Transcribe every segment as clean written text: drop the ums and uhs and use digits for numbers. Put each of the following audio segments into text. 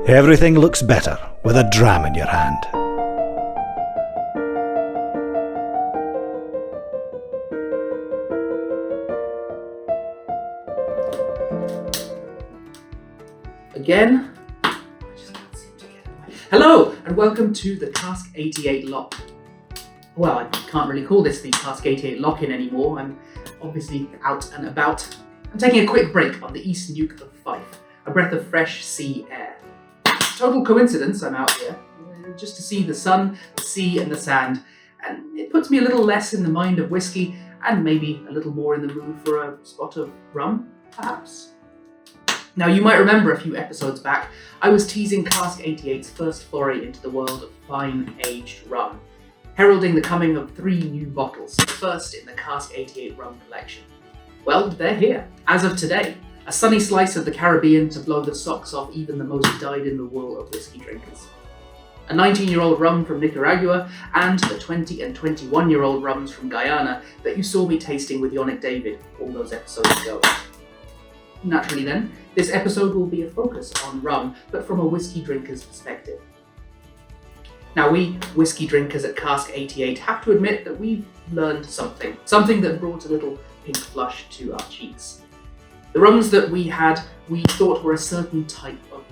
Everything looks better with a dram in your hand. Again, hello and welcome to the Cask 88 Lock. Well, I can't really call this the Cask 88 Lock-in anymore. I'm obviously out and about. I'm taking a quick break on the East Nuke of Fife, a breath of fresh sea air. Total coincidence I'm out here, just to see the sun, the sea and the sand, and it puts me a little less in the mind of whiskey and maybe a little more in the mood for a spot of rum, perhaps. Now, you might remember a few episodes back, I was teasing Cask 88's first foray into the world of fine aged rum, heralding the coming of 3 new bottles, the first in the Cask 88 rum collection. Well, they're here, as of today. A sunny slice of the Caribbean to blow the socks off even the most dyed-in-the-wool of whiskey drinkers. A 19-year-old rum from Nicaragua, and the 20 and 21-year-old rums from Guyana that you saw me tasting with Yonick David all those episodes ago. Naturally then, this episode will be a focus on rum, but from a whiskey drinker's perspective. Now, we whiskey drinkers at Cask 88 have to admit that we've learned something that brought a little pink flush to our cheeks. The rums that we thought were a certain type of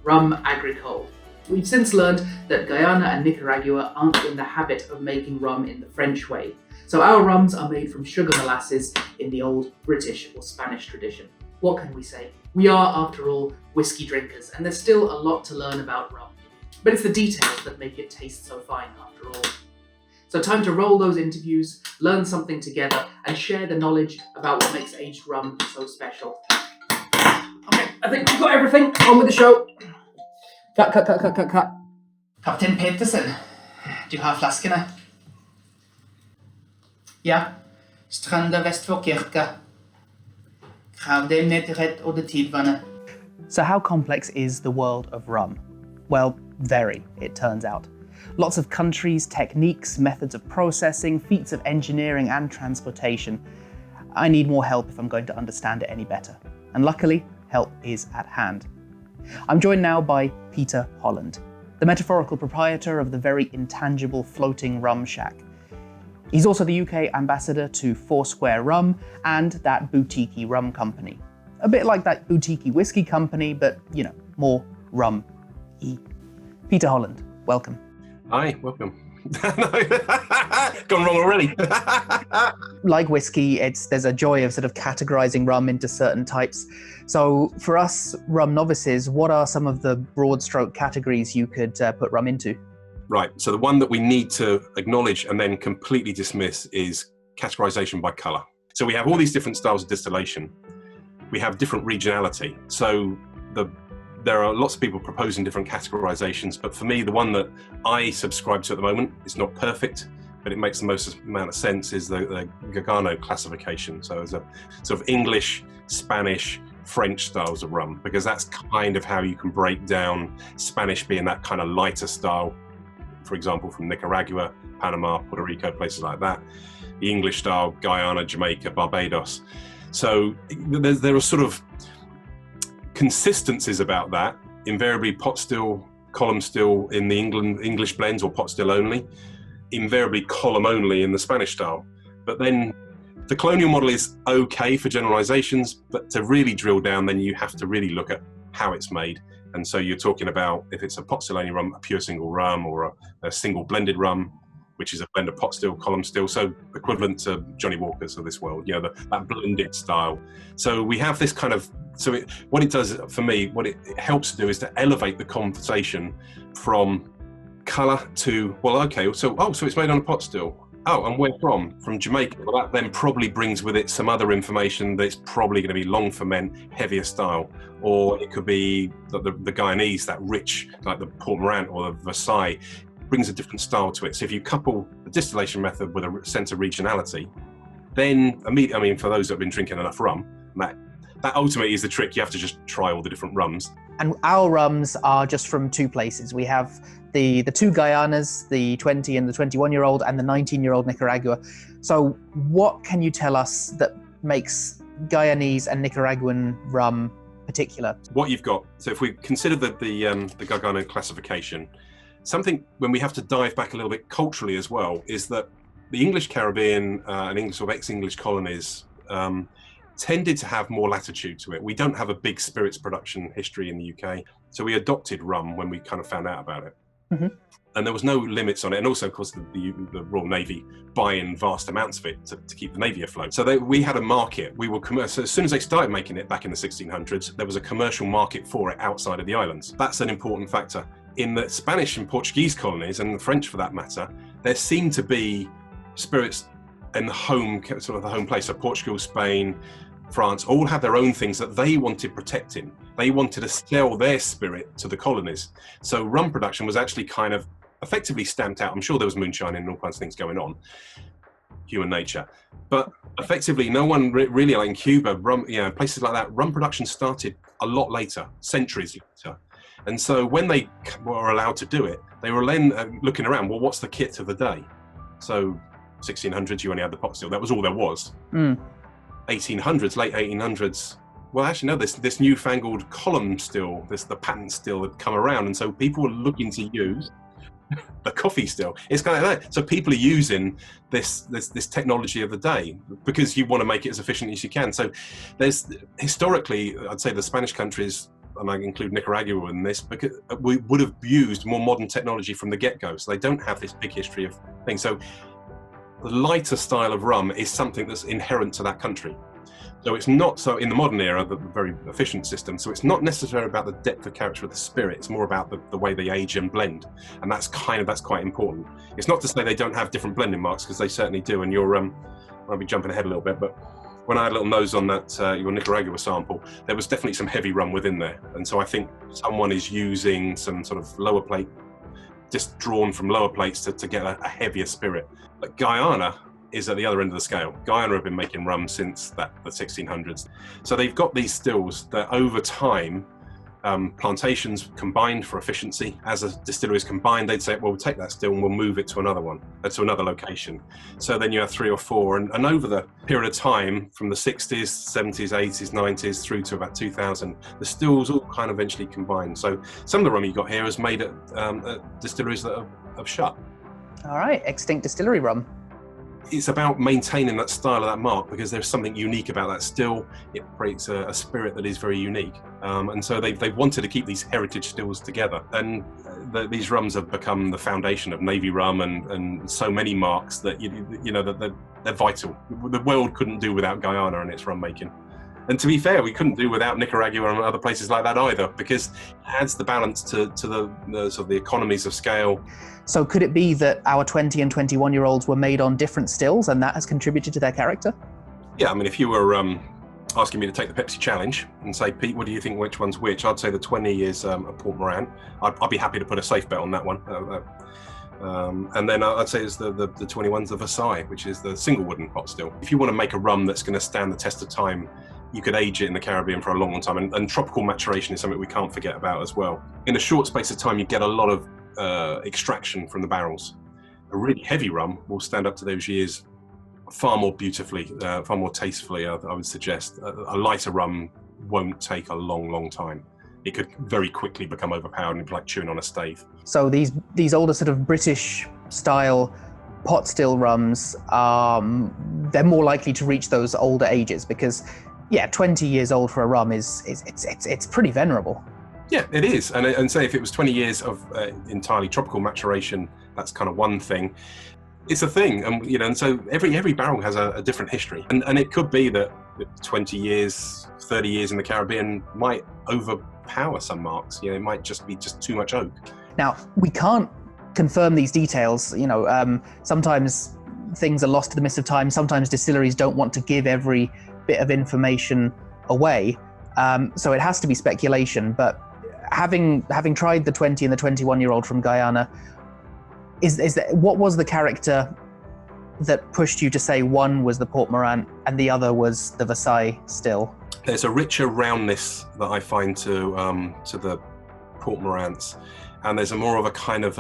rum agricole. We've since learned that Guyana and Nicaragua aren't in the habit of making rum in the French way, so our rums are made from sugar molasses in the old British or Spanish tradition. What can we say? We are, after all, whiskey drinkers, and there's still a lot to learn about rum. But it's the details that make it taste so fine, after all. So time to roll those interviews, learn something together, and share the knowledge about what makes aged rum so special. Okay, I think we've got everything. On with the show. Cut. Captain Peterson, du har flaskorna. Ja, Stranda vest for kirka. So how complex is the world of rum? Well, very, it turns out. Lots of countries, techniques, methods of processing, feats of engineering and transportation. I need more help if I'm going to understand it any better. And luckily, help is at hand. I'm joined now by Peter Holland, the metaphorical proprietor of the very intangible Floating Rum Shack. He's also the UK ambassador to Foursquare Rum and that boutique-y rum company. A bit like that boutique-y whiskey company, but, more rum-y. Peter Holland, welcome. Hi, welcome. Gone wrong already. Like whiskey, there's a joy of sort of categorizing rum into certain types. So for us rum novices, what are some of the broad stroke categories you could put rum into? Right, so the one that we need to acknowledge and then completely dismiss is categorization by colour. So we have all these different styles of distillation. We have different regionality. So there are lots of people proposing different categorizations, but for me, the one that I subscribe to at the moment, it's not perfect, but it makes the most amount of sense, is the Gargano classification. So as a sort of English, Spanish, French styles of rum, because that's kind of how you can break down Spanish being that kind of lighter style, for example, from Nicaragua, Panama, Puerto Rico, places like that. The English style, Guyana, Jamaica, Barbados. So there are sort of consistencies about that. Invariably pot still, column still in the English blends, or pot still only. Invariably column only in the Spanish style. But then the colonial model is okay for generalizations, but to really drill down, then you have to really look at how it's made. And so you're talking about, if it's a pot still only rum, a pure single rum, or a single blended rum, which is a blend of pot still, column still, so equivalent to Johnny Walker's of this world, that blended style. So we have this kind of, what it does for me, what it helps to do is to elevate the conversation from colour to, so it's made on a pot still. Oh, and where from? From Jamaica. Well, that then probably brings with it some other information that's probably going to be long ferment, heavier style. Or it could be the Guyanese, that rich, like the Port Morant or the Versailles, brings a different style to it. So if you couple the distillation method with a sense of regionality, then immediately, for those that have been drinking enough rum, that ultimately is the trick. You have to just try all the different rums. And our rums are just from 2 places. We have the 2 Guyanas, the 20 and the 21-year-old, and the 19-year-old Nicaragua. So what can you tell us that makes Guyanese and Nicaraguan rum particular? What you've got, so if we consider the Gargano classification, something when we have to dive back a little bit culturally as well, is that the English Caribbean and English or ex-English colonies tended to have more latitude to it. We don't have a big spirits production history in the UK, so we adopted rum when we kind of found out about it. Mm-hmm. And there was no limits on it, and also, of course, the Royal Navy buy in vast amounts of it to keep the Navy afloat. So we had a market. We were so as soon as they started making it back in the 1600s, there was a commercial market for it outside of the islands. That's an important factor. In the Spanish and Portuguese colonies, and the French for that matter, there seemed to be spirits in the home place. So Portugal, Spain, France all had their own things that they wanted protecting. They wanted to sell their spirit to the colonies. So rum production was actually kind of effectively stamped out. I'm sure there was moonshine and all kinds of things going on, human nature. But effectively, no one really, like in Cuba, rum, places like that, rum production started a lot later, centuries later. And so when they were allowed to do it, they were then looking around, well, what's the kit of the day? So 1600s, you only had the pot still. That was all there was. 1800s, late 1800s, well, actually, no, this newfangled column still, the patent still had come around. And so people were looking to use the coffee still. It's kind of like that. So people are using this technology of the day because you want to make it as efficient as you can. So there's historically, I'd say the Spanish countries, and I include Nicaragua in this, because we would have used more modern technology from the get-go. So they don't have this big history of things. So the lighter style of rum is something that's inherent to that country. So it's not, so in the modern era, the very efficient system, so it's not necessarily about the depth of character of the spirit, it's more about the way they age and blend. And that's quite important. It's not to say they don't have different blending marks, because they certainly do. And I'll be jumping ahead a little bit, but when I had a little nose on that, your Nicaragua sample, there was definitely some heavy rum within there. And so I think someone is using some sort of lower plate, just drawn from lower plates to get a heavier spirit. But Guyana is at the other end of the scale. Guyana have been making rum since the 1600s. So they've got these stills that over time, plantations combined for efficiency. As a distillery is combined, they'd say, well, we'll take that still and we'll move it to another one, to another location. So then you have 3 or 4. And over the period of time, from the 60s, 70s, 80s, 90s, through to about 2000, the stills all kind of eventually combined. So some of the rum you got here is made at distilleries that have shut. All right, extinct distillery rum. It's about maintaining that style of that mark, because there's something unique about that still. It creates a spirit that is very unique. And so they've wanted to keep these heritage stills together. And these rums have become the foundation of Navy rum and so many marks that, that they're vital. The world couldn't do without Guyana and its rum making. And to be fair, we couldn't do without Nicaragua and other places like that either, because it adds the balance to the sort of the economies of scale. So could it be that our 20 and 21-year-olds were made on different stills and that has contributed to their character? Yeah, I mean, if you were asking me to take the Pepsi challenge and say, Pete, what do you think, which one's which? I'd say the 20 is a Port Moran. I'd be happy to put a safe bet on that one. And then I'd say it's the 21's the Versailles, which is the single wooden pot still. If you want to make a rum that's going to stand the test of time, you could age it in the Caribbean for a long, long time. And tropical maturation is something we can't forget about as well. In a short space of time, you get a lot of extraction from the barrels. A really heavy rum will stand up to those years far more beautifully, far more tastefully, I would suggest. A lighter rum won't take a long, long time. It could very quickly become overpowered and be like chewing on a stave. So these older sort of British style pot still rums, they're more likely to reach those older ages because, 20 years old for a rum it's pretty venerable. Yeah, it is. And say if it was 20 years of entirely tropical maturation, that's kind of one thing. It's a thing, and so every barrel has a different history. And it could be that 20 years, 30 years in the Caribbean might overpower some marks. It might just be too much oak. Now, we can't confirm these details. Sometimes things are lost to the mist of time. Sometimes distilleries don't want to give every bit of information away. So it has to be speculation, but having tried the 20 and the 21-year-old from Guyana, what was the character that pushed you to say one was the Port Moran and the other was the Versailles still? There's a richer roundness that I find to the Port Morans, and there's a more of a kind of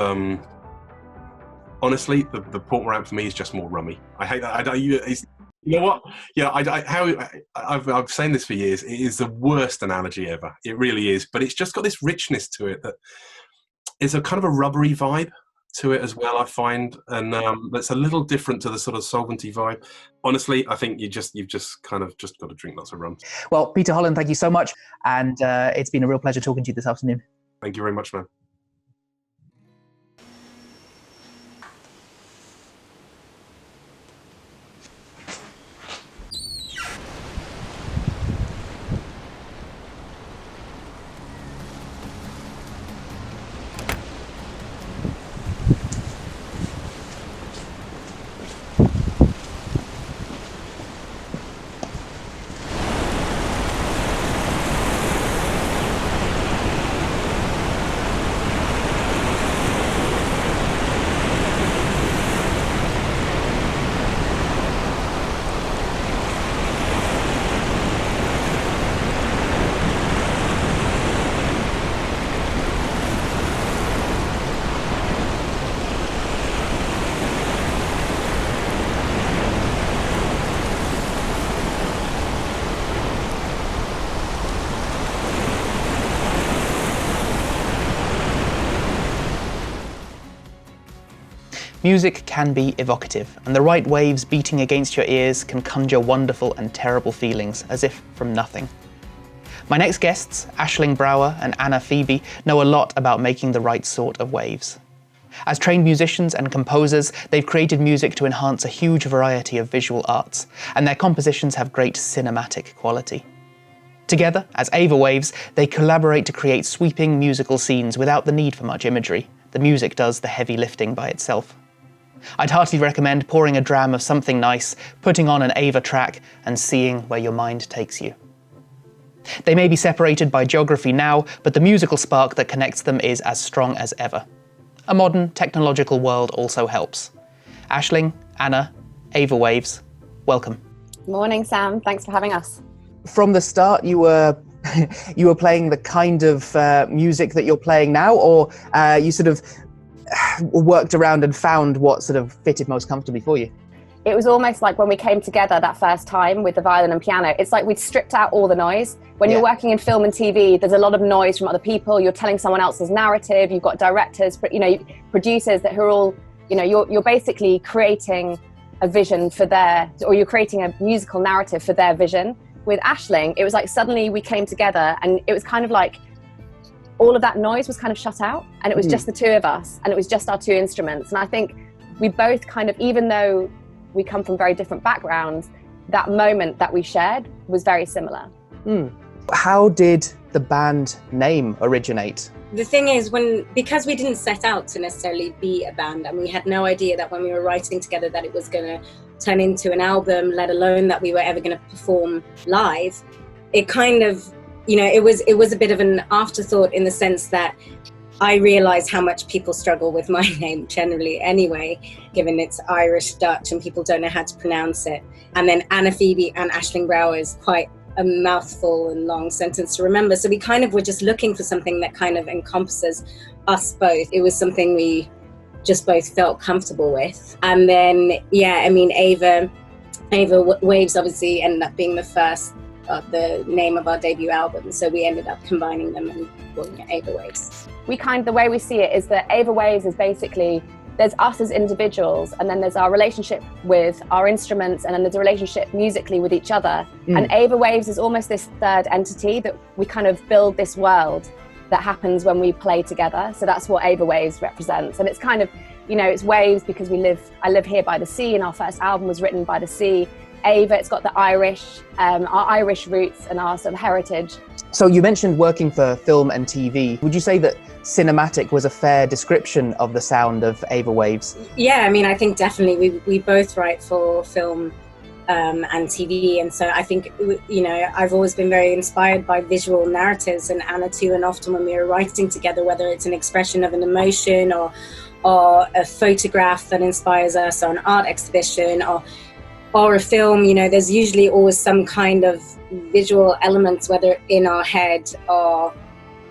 honestly, the Port Moran for me is just more rummy. I hate that. You know what? Yeah, I've saying this for years. It is the worst analogy ever. It really is. But it's just got this richness to it that is a kind of a rubbery vibe to it as well, I find, and that's a little different to the sort of solventy vibe. Honestly, I think you've just kind of just got to drink lots of rum. Well, Peter Holland, thank you so much, and it's been a real pleasure talking to you this afternoon. Thank you very much, man. Music can be evocative, and the right waves beating against your ears can conjure wonderful and terrible feelings, as if from nothing. My next guests, Aisling Brouwer and Phoebe, know a lot about making the right sort of waves. As trained musicians and composers, they've created music to enhance a huge variety of visual arts, and their compositions have great cinematic quality. Together, as AVAWaves, they collaborate to create sweeping musical scenes without the need for much imagery. The music does the heavy lifting by itself. I'd heartily recommend pouring a dram of something nice, putting on an Ava track, and seeing where your mind takes you. They may be separated by geography now, but the musical spark that connects them is as strong as ever. A modern, technological world also helps. Aisling, Anna, AVAWaves, welcome. Morning, Sam. Thanks for having us. From the start, you were playing the kind of music that you're playing now, or you sort of worked around and found what sort of fitted most comfortably for you? It was almost like when we came together that first time with the violin and piano, it's like we'd stripped out all the noise. When you're working in film and TV, there's a lot of noise from other people. You're telling someone else's narrative. You've got directors, producers that are all, you're basically creating a vision for or you're creating a musical narrative for their vision. With Aisling, it was like suddenly we came together and it was kind of like all of that noise was kind of shut out, and it was just the two of us, and it was just our two instruments. And I think we both kind of, even though we come from very different backgrounds, that moment that we shared was very similar. How did the band name originate? The thing is, because we didn't set out to necessarily be a band, and we had no idea that when we were writing together that it was going to turn into an album, let alone that we were ever going to perform live, it kind of, it was a bit of an afterthought, in the sense that I realised how much people struggle with my name generally anyway, given it's Irish Dutch and people don't know how to pronounce it. And then Phoebe and Aisling Brouwer is quite a mouthful and long sentence to remember. So we kind of were just looking for something that kind of encompasses us both. It was something we just both felt comfortable with. And then, AVAWaves obviously ended up being the name of our debut album. So we ended up combining them and calling it AVAWaves. The way we see it is that AVAWaves is basically, there's us as individuals, and then there's our relationship with our instruments, and then there's a relationship musically with each other. And AVAWaves is almost this third entity that we kind of build this world that happens when we play together. So that's what AVAWaves represents. And it's kind of, it's waves because I live here by the sea, and our first album was written by the sea. Ava, it's got the our Irish roots and our sort of heritage. So you mentioned working for film and TV. Would you say that cinematic was a fair description of the sound of AVAWaves? Yeah, I think definitely we both write for film and TV, and so I think I've always been very inspired by visual narratives, and Anna too. And often when we are writing together, whether it's an expression of an emotion or a photograph that inspires us, or an art exhibition, or a film, there's usually always some kind of visual elements, whether in our head or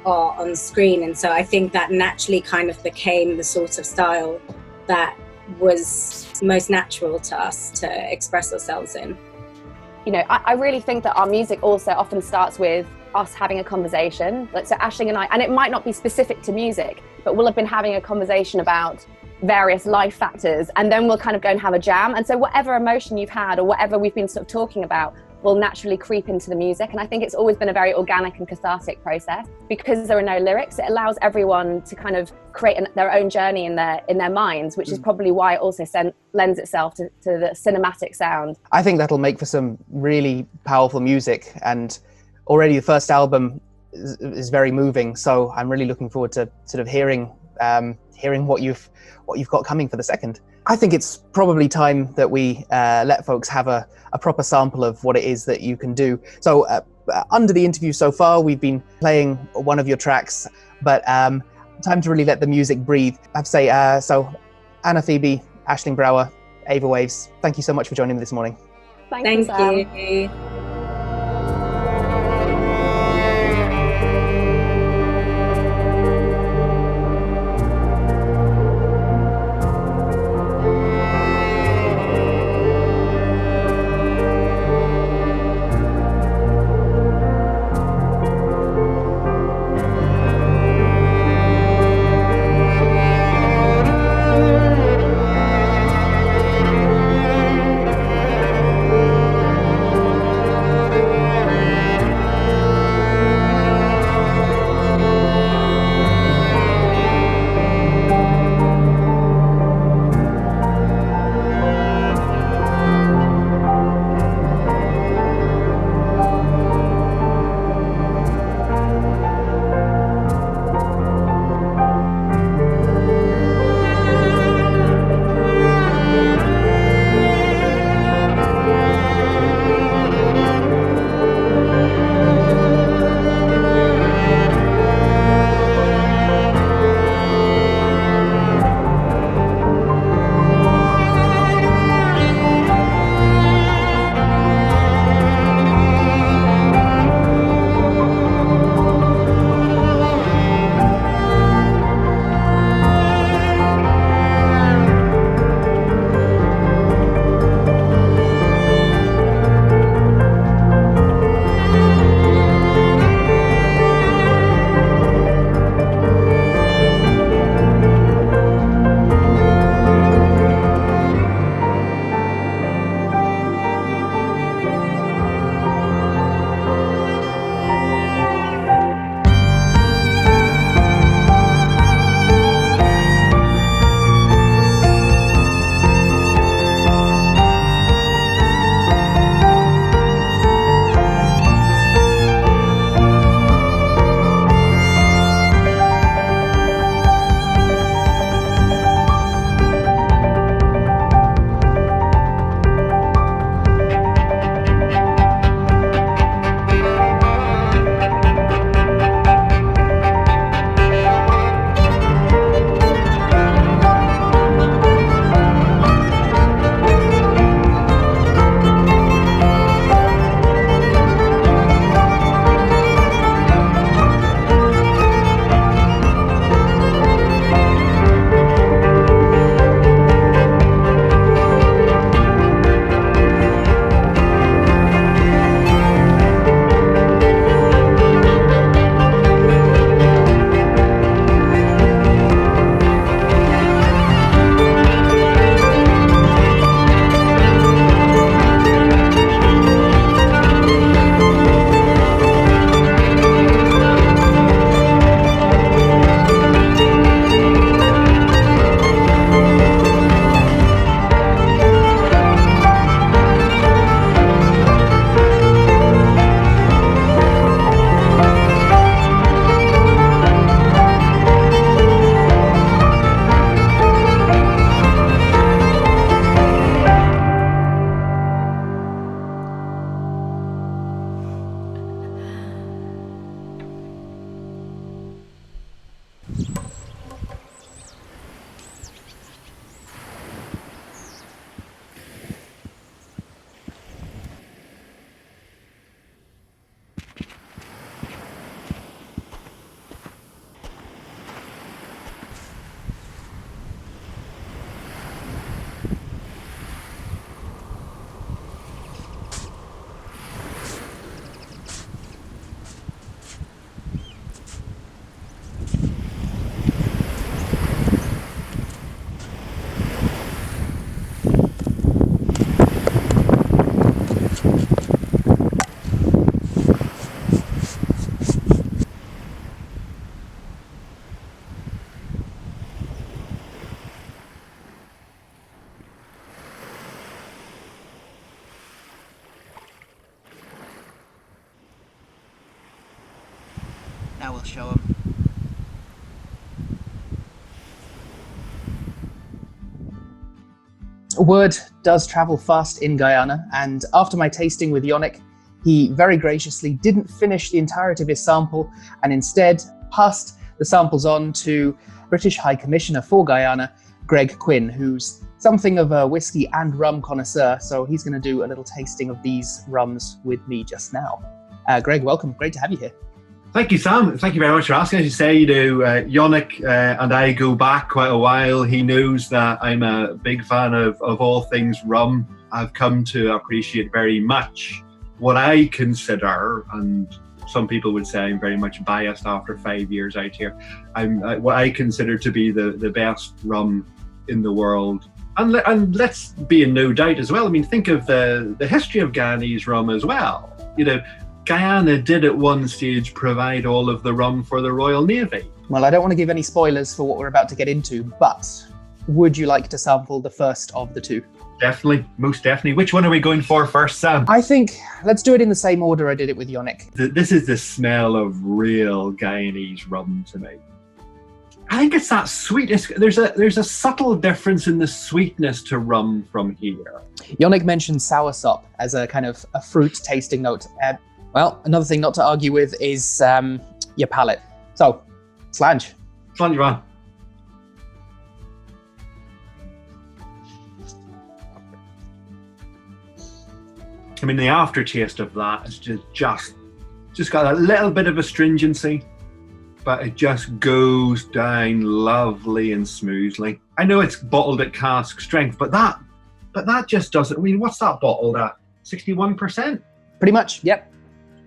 on screen. And so I think that naturally kind of became the sort of style that was most natural to us to express ourselves in. You know, I really think that our music also often starts with us having a conversation. Like, so Aisling and I, and it might not be specific to music, but we'll have been having a conversation about various life factors, and then we'll kind of go and have a jam. And so whatever emotion you've had or whatever we've been sort of talking about will naturally creep into the music. And I think it's always been a very organic and cathartic process. Because there are no lyrics, it allows everyone to kind of create their own journey in their minds, which is probably why it also lends itself to the cinematic sound. I think that'll make for some really powerful music, and already the first album is very moving. So I'm really looking forward to sort of hearing what you've got coming for the second. I think it's probably time that we let folks have a proper sample of what it is that you can do. So under the interview so far, we've been playing one of your tracks, but time to really let the music breathe. I have to say, so Anna, Phoebe, Aisling, Brouwer, AVAWaves, thank you so much for joining me this morning. Thank you. Now we'll show them. Word does travel fast in Guyana, and after my tasting with Yannick, he very graciously didn't finish the entirety of his sample and instead passed the samples on to British High Commissioner for Guyana, Greg Quinn, who's something of a whiskey and rum connoisseur, so he's going to do a little tasting of these rums with me just now. Greg, welcome. Great to have you here. Thank you, Sam. Thank you very much for asking. As you say, Yannick and I go back quite a while. He knows that I'm a big fan of all things rum. I've come to appreciate very much what I consider, and some people would say I'm very much biased after 5 years out here, what I consider to be the best rum in the world. And let's be in no doubt as well. I mean, think of the history of Guyanese rum as well. Guyana did at one stage provide all of the rum for the Royal Navy. Well, I don't want to give any spoilers for what we're about to get into, but would you like to sample the first of the two? Definitely, most definitely. Which one are we going for first, Sam? I think let's do it in the same order I did it with Yannick. This is the smell of real Guyanese rum to me. I think it's that sweetness. There's a subtle difference in the sweetness to rum from here. Yannick mentioned soursop as a kind of a fruit tasting note. Well, another thing not to argue with is your palate. So, Slange. Slange, man. I mean, the aftertaste of that is just got a little bit of astringency, but it just goes down lovely and smoothly. I know it's bottled at cask strength, but that just doesn't. I mean, what's that bottled at? 61%? Pretty much, yep.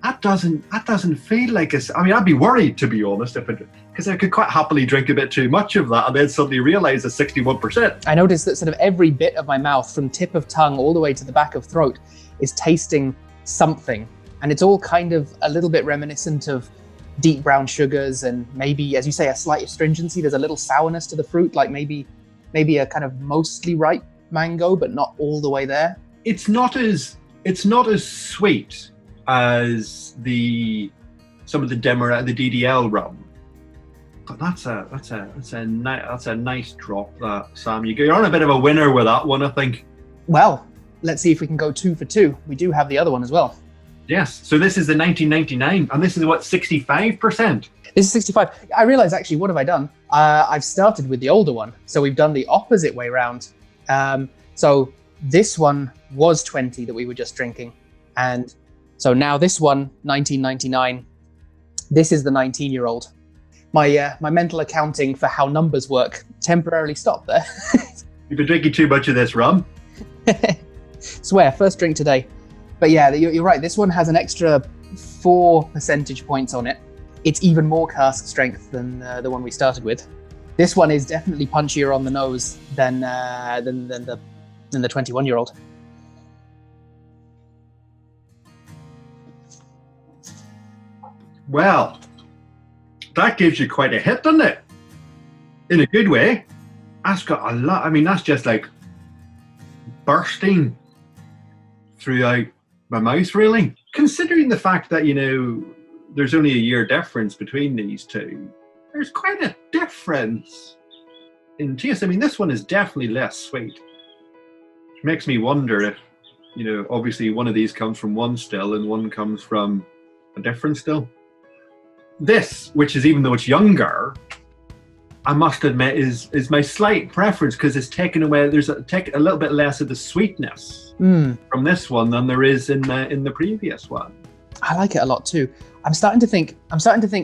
That doesn't feel like it's. I mean, I'd be worried, to be honest, because I could quite happily drink a bit too much of that and then suddenly realise it's 61%. I noticed that sort of every bit of my mouth, from tip of tongue all the way to the back of throat, is tasting something, and it's all kind of a little bit reminiscent of deep brown sugars and maybe, as you say, a slight astringency. There's a little sourness to the fruit, like maybe a kind of mostly ripe mango, but not all the way there. It's not as sweet as some of the DDL rum, but that's a nice drop, that, Sam. You're on a bit of a winner with that one, I think. Well, let's see if we can go 2 for 2. We do have the other one as well. Yes. So this is the 1999, and this is what, 65%? This is 65. I realize, actually, what have I done? I've started with the older one, so we've done the opposite way round. So this one was 20 that we were just drinking, and so now this one, 1999, this is the 19-year-old. My mental accounting for how numbers work temporarily stopped there. You've been drinking too much of this rum. Swear, first drink today. But yeah, you're right. This one has an extra 4 percentage points on it. It's even more cask strength than the one we started with. This one is definitely punchier on the nose than the 21-year-old. Well, that gives you quite a hit, doesn't it? In a good way. That's got a lot. I mean, that's just like bursting throughout my mouth, really. Considering the fact that, there's only a year difference between these two, there's quite a difference in taste. I mean, this one is definitely less sweet, which makes me wonder if, obviously one of these comes from one still and one comes from a different still. This, which is, even though it's younger, I must admit is my slight preference, because it's taken away. There's a little bit less of the sweetness from this one than there is in the previous one. I like it a lot too. I'm starting to think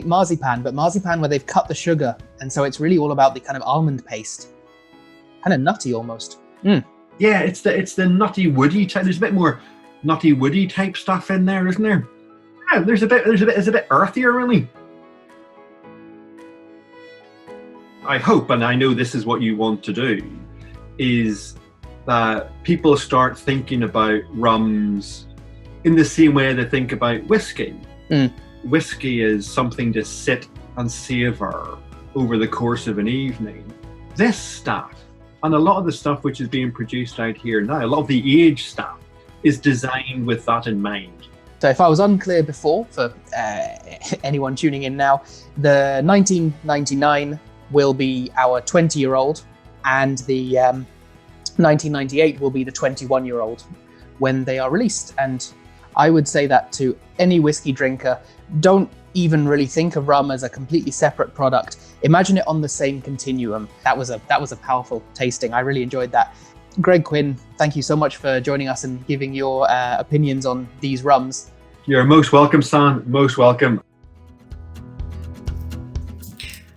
marzipan, but marzipan where they've cut the sugar, and so it's really all about the kind of almond paste, kind of nutty almost. Yeah, it's the nutty woody type. There's a bit more nutty woody type stuff in there, isn't there? Yeah, it's a bit earthier, really. I hope, and I know this is what you want to do, is that people start thinking about rums in the same way they think about whiskey. Whiskey is something to sit and savour over the course of an evening. This stuff, and a lot of the stuff which is being produced out here now, a lot of the aged stuff, is designed with that in mind. So if I was unclear before, for anyone tuning in now, the 1999 will be our 20-year-old, and the 1998 will be the 21-year-old when they are released. And I would say that to any whiskey drinker, don't even really think of rum as a completely separate product. Imagine it on the same continuum. That was a powerful tasting. I really enjoyed that. Greg Quinn, thank you so much for joining us and giving your opinions on these rums. You're most welcome, Stan. Most welcome.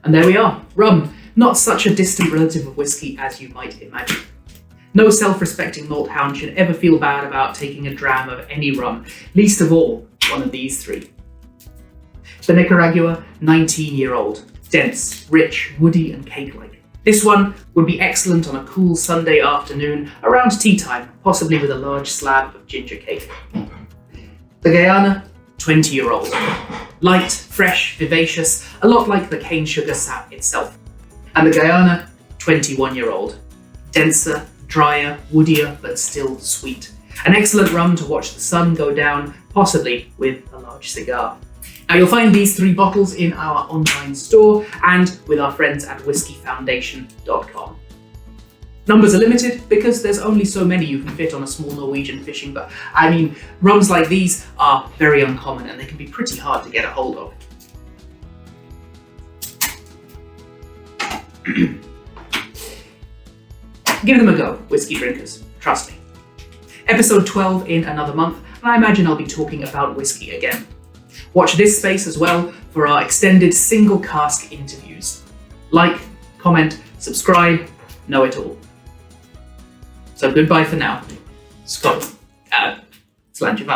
And there we are. Rum, not such a distant relative of whiskey as you might imagine. No self-respecting malt hound should ever feel bad about taking a dram of any rum, least of all one of these three. The Nicaragua, 19-year-old, dense, rich, woody and cake-like. This one would be excellent on a cool Sunday afternoon around tea time, possibly with a large slab of ginger cake. The Guyana, 20-year-old. Light, fresh, vivacious, a lot like the cane sugar sap itself. And the Guyana, 21-year-old. Denser, drier, woodier, but still sweet. An excellent rum to watch the sun go down, possibly with a large cigar. Now you'll find these three bottles in our online store and with our friends at whiskyfoundation.com. Numbers are limited because there's only so many you can fit on a small Norwegian fishing boat. I mean, rums like these are very uncommon and they can be pretty hard to get a hold of. Give them a go, whiskey drinkers, trust me. Episode 12 in another month, and I imagine I'll be talking about whiskey again. Watch this space as well for our extended single cask interviews. Like, comment, subscribe, know it all. So goodbye for now. Skål. Slange